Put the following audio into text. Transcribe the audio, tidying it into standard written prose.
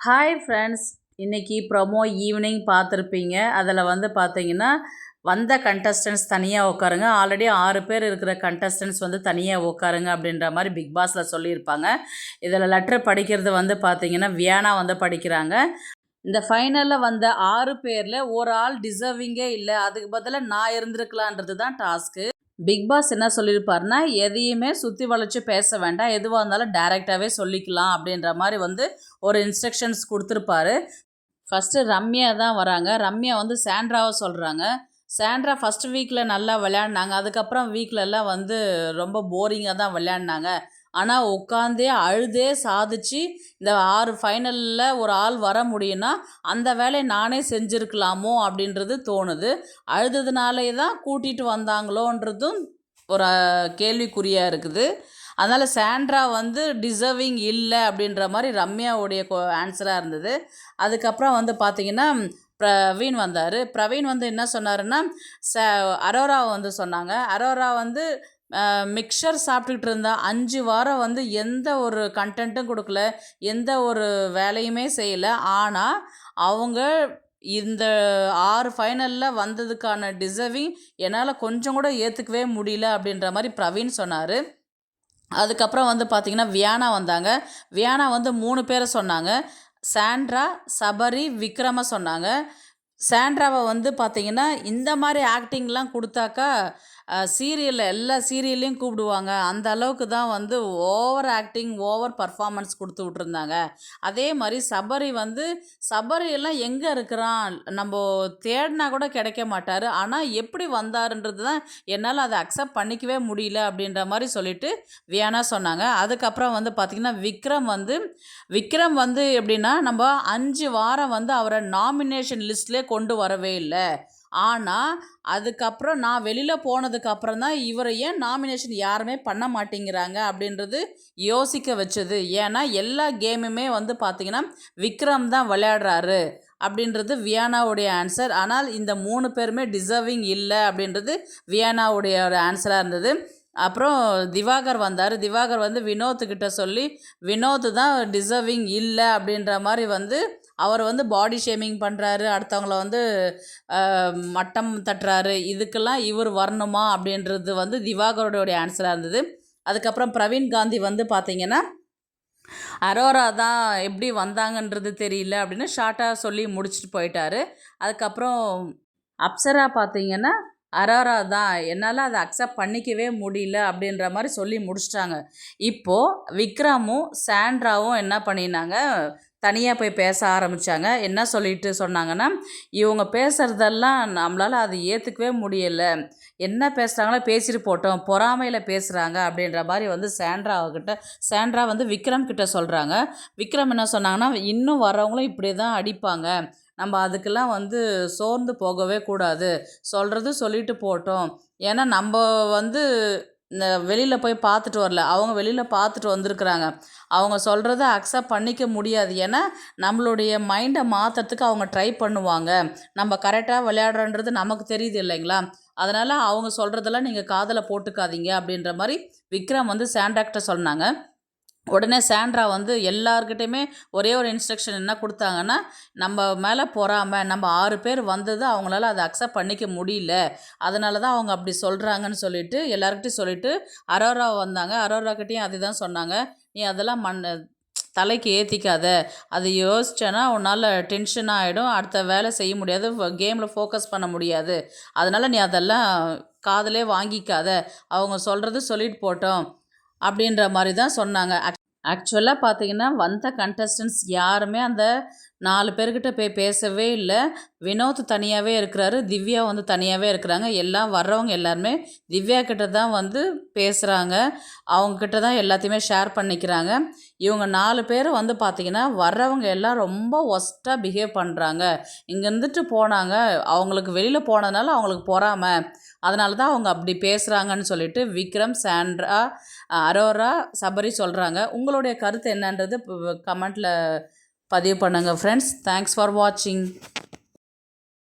Hi friends, இன்றைக்கி promo evening பார்த்துருப்பீங்க. அதில் வந்து பார்த்தீங்கன்னா வந்த கண்டஸ்டன்ஸ் தனியாக உட்காருங்க, ஆல்ரெடி 6 பேர் இருக்கிற கண்டஸ்டன்ஸ் வந்து தனியாக உட்காருங்க அப்படின்ற மாதிரி பிக் பாஸில் சொல்லியிருப்பாங்க. இதில் லெட்ரு படிக்கிறது வந்து பார்த்தீங்கன்னா வியானா வந்து படிக்கிறாங்க. இந்த ஃபைனலில் வந்த 6 பேரில் ஒரு ஆள் டிசர்விங்கே இல்லை, அதுக்கு பதிலாக நான் இருந்திருக்கலான்றது தான் டாஸ்க்கு. பிக் பாஸ் என்ன சொல்லியிருப்பாருன்னா, எதையுமே சுற்றி வளைச்சி பேச வேண்டாம், எதுவாக இருந்தாலும் டைரெக்டாகவே சொல்லிக்கலாம் அப்படின்ற மாதிரி வந்து ஒரு இன்ஸ்ட்ரக்ஷன்ஸ் கொடுத்துருப்பாரு. ஃபஸ்ட்டு ரம்யா தான் வராங்க. ரம்யா வந்து சாண்ட்ராவை சொல்கிறாங்க. சாண்ட்ரா ஃபஸ்ட் வீக்கில் நல்லா விளையாடினாங்க, அதுக்கப்புறம் வீக்கிலலாம் வந்து ரொம்ப போரிங்காக தான் விளையாடினாங்க. ஆனால் உட்காந்தே அழுதே சாதிச்சு இந்த 6 ஃபைனலில் ஒரு ஆள் வர முடியும்னா அந்த வேலையை நானே செஞ்சுருக்கலாமோ அப்படின்றது தோணுது. அழுததுனாலே தான் கூட்டிகிட்டு வந்தாங்களோன்றதும் ஒரு கேள்விக்குறியாக இருக்குது. அதனால் சாண்ட்ரா வந்து டிசர்விங் இல்லை அப்படின்ற மாதிரி ரம்யாவுடைய ஆன்சராக இருந்தது. அதுக்கப்புறம் வந்து பார்த்திங்கன்னா பிரவீன் வந்தார். பிரவீன் வந்து என்ன சொன்னாருன்னா, அரோரா வந்து சொன்னாங்க. அரோரா வந்து மிக்சர் சாப்பிட்டுக்கிட்டு இருந்தா 5 வாரம் வந்து எந்த ஒரு கண்டென்ட்டும் கொடுக்கல, எந்த ஒரு வேலையுமே செய்யலை. ஆனால் அவங்க இந்த 6 ஃபைனலில் வந்ததுக்கான டிசர்விங் என்னால் கொஞ்சம் கூட ஏற்றுக்கவே முடியல அப்படின்ற மாதிரி பிரவீன் சொன்னார். அதுக்கப்புறம் வந்து பார்த்திங்கன்னா வியானா வந்தாங்க. வியானா வந்து 3 பேரை சொன்னாங்க. சாண்ட்ரா, சபரி, விக்ரம சொன்னாங்க. சாண்ட்ராவை வந்து பார்த்திங்கன்னா இந்த மாதிரி ஆக்டிங்லாம் கொடுத்தாக்கா சீரியலில் எல்லா சீரியல்லையும் கூப்பிடுவாங்க. அந்த அளவுக்கு தான் வந்து ஓவர் ஆக்டிங், ஓவர் பர்ஃபார்மன்ஸ் கொடுத்து விட்ருந்தாங்க. அதே மாதிரி சபரி எல்லாம் எங்கே இருக்கிறான், நம்ம தேடினா கூட கிடைக்க மாட்டார், ஆனால் எப்படி வந்தாருன்றது தான் என்னால் அதை அக்செப்ட் பண்ணிக்கவே முடியல அப்படின்ற மாதிரி சொல்லிட்டு வியானா சொன்னாங்க. அதுக்கப்புறம் வந்து பார்த்திங்கன்னா விக்ரம் வந்து எப்படின்னா, நம்ம 5 வாரம் வந்து அவரை நாமினேஷன் லிஸ்ட்லேயே கொண்டு வரவே இல்லை. ஆனால் அதுக்கப்புறம் நான் வெளியில் போனதுக்கப்புறம் தான் இவரை ஏன் நாமினேஷன் யாருமே பண்ண மாட்டேங்கிறாங்க அப்படின்றது யோசிக்க வச்சது. ஏன்னா எல்லா கேமுமே வந்து பார்த்திங்கன்னா விக்ரம் தான் விளையாடுறாரு அப்படின்றது வியானாவுடைய ஆன்சர். ஆனால் இந்த 3 பேருமே டிசர்விங் இல்லை அப்படின்றது வியானாவுடைய ஒரு ஆன்சராக இருந்தது. அப்புறம் திவாகர் வந்தார். திவாகர் வந்து வினோத்துக்கிட்ட சொல்லி வினோத் தான் டிசர்விங் இல்லை அப்படின்ற மாதிரி வந்து அவர் வந்து பாடி ஷேமிங் பண்ணுறாரு, அடுத்தவங்கள வந்து மட்டம் தட்டுறாரு, இதுக்கெல்லாம் இவர் வரணுமா அப்படின்றது வந்து திவாகரோடைய ஆன்சராக இருந்தது. அதுக்கப்புறம் பிரவீன் காந்தி வந்து பார்த்திங்கன்னா, அரோரா தான் எப்படி வந்தாங்கன்றது தெரியல அப்படின்னு ஷார்ட்டாக சொல்லி முடிச்சுட்டு போயிட்டார். அதுக்கப்புறம் அப்சரா பார்த்திங்கன்னா, அரோரா தான், என்னால் அதை அக்செப்ட் பண்ணிக்கவே முடியல அப்படின்ற மாதிரி சொல்லி முடிச்சிட்டாங்க. இப்போது விக்ரமும் சாண்ட்ராவும் என்ன பண்ணினாங்க, தனியாக போய் பேச ஆரம்பித்தாங்க. என்ன சொல்லிட்டு சொன்னாங்கன்னா, இவங்க பேசுகிறதெல்லாம் நம்மளால் அது ஏற்றுக்கவே முடியலை, என்ன பேசுகிறாங்களோ பேசிட்டு போட்டோம், பொறாமையில் பேசுகிறாங்க அப்படின்ற மாதிரி வந்து சாண்ட்ரா வந்து விக்ரம் கிட்ட சொல்கிறாங்க. விக்ரம் என்ன சொன்னாங்கன்னா, இன்னும் வரவங்களும் இப்படி தான் அடிப்பாங்க, நம்ம அதுக்கெல்லாம் வந்து சோர்ந்து போகவே கூடாது, சொல்கிறது சொல்லிட்டு போட்டோம். ஏன்னா நம்ம வந்து இந்த வெளியில் போய் பார்த்துட்டு வரல, அவங்க வெளியில் பார்த்துட்டு வந்திருக்குறாங்க. அவங்க சொல்கிறத அக்செப்ட் பண்ணிக்க முடியாது. ஏன்னா நம்மளுடைய மைண்டை மாற்றுறதுக்கு அவங்க ட்ரை பண்ணுவாங்க. நம்ம கரெக்டாக விளையாடுறோன்றது நமக்கு தெரியுது இல்லைங்களா, அதனால் அவங்க சொல்கிறதெல்லாம் நீங்கள் காதில் போட்டுக்காதீங்க அப்படின்ற மாதிரி விக்ரம் வந்து சாண்ட்ராக்கிட்ட சொன்னாங்க. உடனே சாண்ட்ரா வந்து எல்லார்கிட்டையுமே ஒரே ஒரு இன்ஸ்ட்ரக்ஷன் என்ன கொடுத்தாங்கன்னா, நம்ம மேலே பொறாமல் நம்ம 6 பேர் வந்தது அவங்களால அதை அக்செப்ட் பண்ணிக்க முடியல, அதனால தான் அவங்க அப்படி சொல்கிறாங்கன்னு சொல்லிட்டு எல்லாருக்கிட்டையும் சொல்லிவிட்டு அரோரா வந்தாங்க. அரோராக்கிட்டையும் அதுதான் சொன்னாங்க, நீ அதெல்லாம் தலைக்கு ஏற்றிக்காத, அது யோசிச்சேன்னா உன்னால் டென்ஷன் ஆகிடும், அடுத்த வேலை செய்ய முடியாது, கேமில் ஃபோக்கஸ் பண்ண முடியாது, அதனால் நீ அதெல்லாம் காதலே வாங்கிக்காத, அவங்க சொல்கிறது சொல்லிட்டு போட்டோம் அப்படின்ற மாதிரி தான் சொன்னாங்க. ஆக்சுவலாக பார்த்தீங்கன்னா வந்த கண்டஸ்டன்ஸ் யாருமே அந்த 4 பேர்கிட்ட போய் பேசவே இல்லை. வினோத் தனியாகவே இருக்கிறாரு, திவ்யா வந்து தனியாகவே இருக்கிறாங்க. எல்லாம் வர்றவங்க எல்லாருமே திவ்யா கிட்ட தான் வந்து பேசுகிறாங்க, அவங்கக்கிட்ட தான் எல்லாத்தையுமே ஷேர் பண்ணிக்கிறாங்க. இவங்க 4 பேர் வந்து பார்த்திங்கன்னா வர்றவங்க எல்லாம் ரொம்ப ஒஸ்ட்டாக பிஹேவ் பண்ணுறாங்க. இங்கே இருந்துட்டு போனாங்க, அவங்களுக்கு வெளியில் போனதுனால அவங்களுக்கு பொறாமை, அதனால தான் அவங்க அப்படி பேசுகிறாங்கன்னு சொல்லிட்டு விக்ரம், சாண்ட்ரா, அரோரா, சபரி சொல்கிறாங்க. உங்களுடைய கருத்து என்னன்றது கமெண்ட்டில் பதிவு பண்ணுங்கள் ஃப்ரெண்ட்ஸ். தேங்க்ஸ் ஃபார் வாட்சிங்.